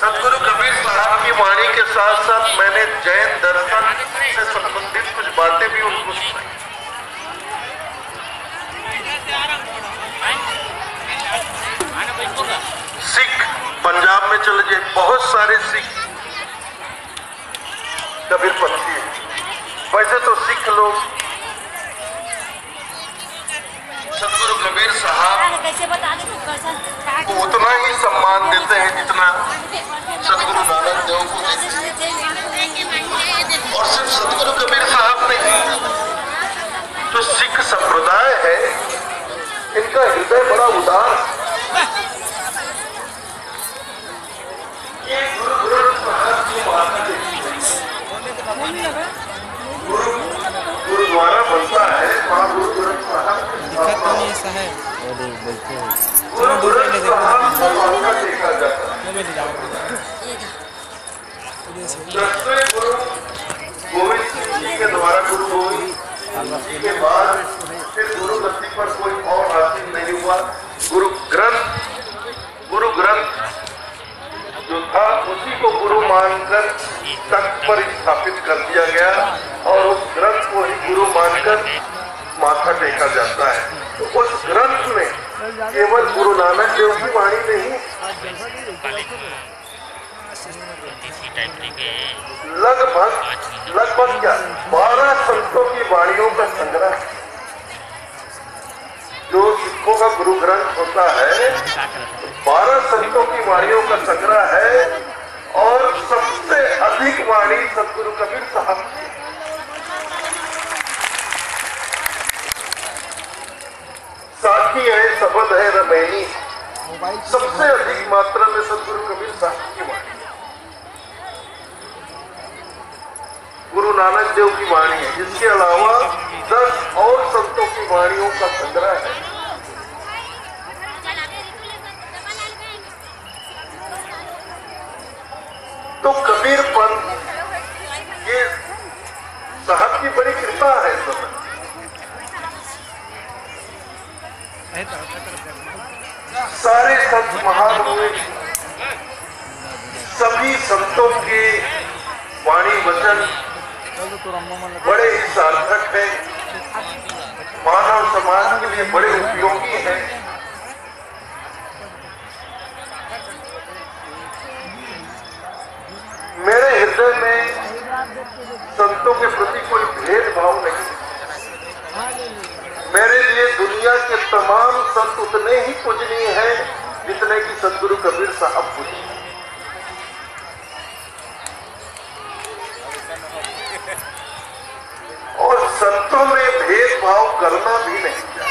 सदगुरु कबीर साहब की वाणी के साथ साथ मैंने जैन दर्शन से संबंधित कुछ बातें भी उनको सुनाई। सिख पंजाब में चले जाए, बहुत सारे सिख कबीरपंथी है। वैसे तो सिख लोग सदगुरु कबीर साहब को उतना ही सम्मान देते हैं जितना सदगुरु नानक देव को देते हैं। और सिर्फ सदगुरु कबीर साहब नहीं, जो सिख संप्रदाय है इनका हृदय बड़ा उदार है। ये गुरु ग्रंथ साहब की बात गुरुद्वारा बनता है, वहाँ गुरु ग्रंथ साहब ऐसा है गुरु ग्रंथ साहब को माथा टेका जाता है। दसवें गुरु गोविंद सिंह जी के द्वारा गुरु गोविंद सिंह के बाद फिर गुरु गद्दी पर कोई और हासिल नहीं हुआ। गुरु ग्रंथ जो था उसी को गुरु मानकर तख्त पर स्थापित कर दिया गया और उस ग्रंथ को ही गुरु मानकर माथा टेका जाता है। तो उस ग्रंथ में केवल गुरु नानक देव की वाणी नहीं, लगभग क्या 12 संतों की वाणियों का संग्रह, जो सिखों का गुरु ग्रंथ होता है 12 संतों की वाणियों का संग्रह है। और सबसे अधिक वाणी सदगुरु कबीर साहब की। साखी है, शब्द है, रमैनी, सबसे अधिक मात्रा में सदगुरु कबीर साहब की वाणी, गुरु नानक देव की वाणी है। इसके अलावा 10 और संतों की वाणियों का संग्रह है। तो कबीर पंथ ये साहब की बड़ी कृपा है। सारे संत महान हुए, सभी संतों के वाणी वचन बड़े ही सार्थक है, मानव समाज के लिए बड़े उपयोगी हैं। मेरे हृदय में संतों के प्रति कोई भेदभाव नहीं। मेरे लिए दुनिया के तमाम संत उतने ही पूजनीय हैं जितने कि सदगुरु कबीर साहब पूजनीय। और संतों में भेदभाव करना भी नहीं चाहिए।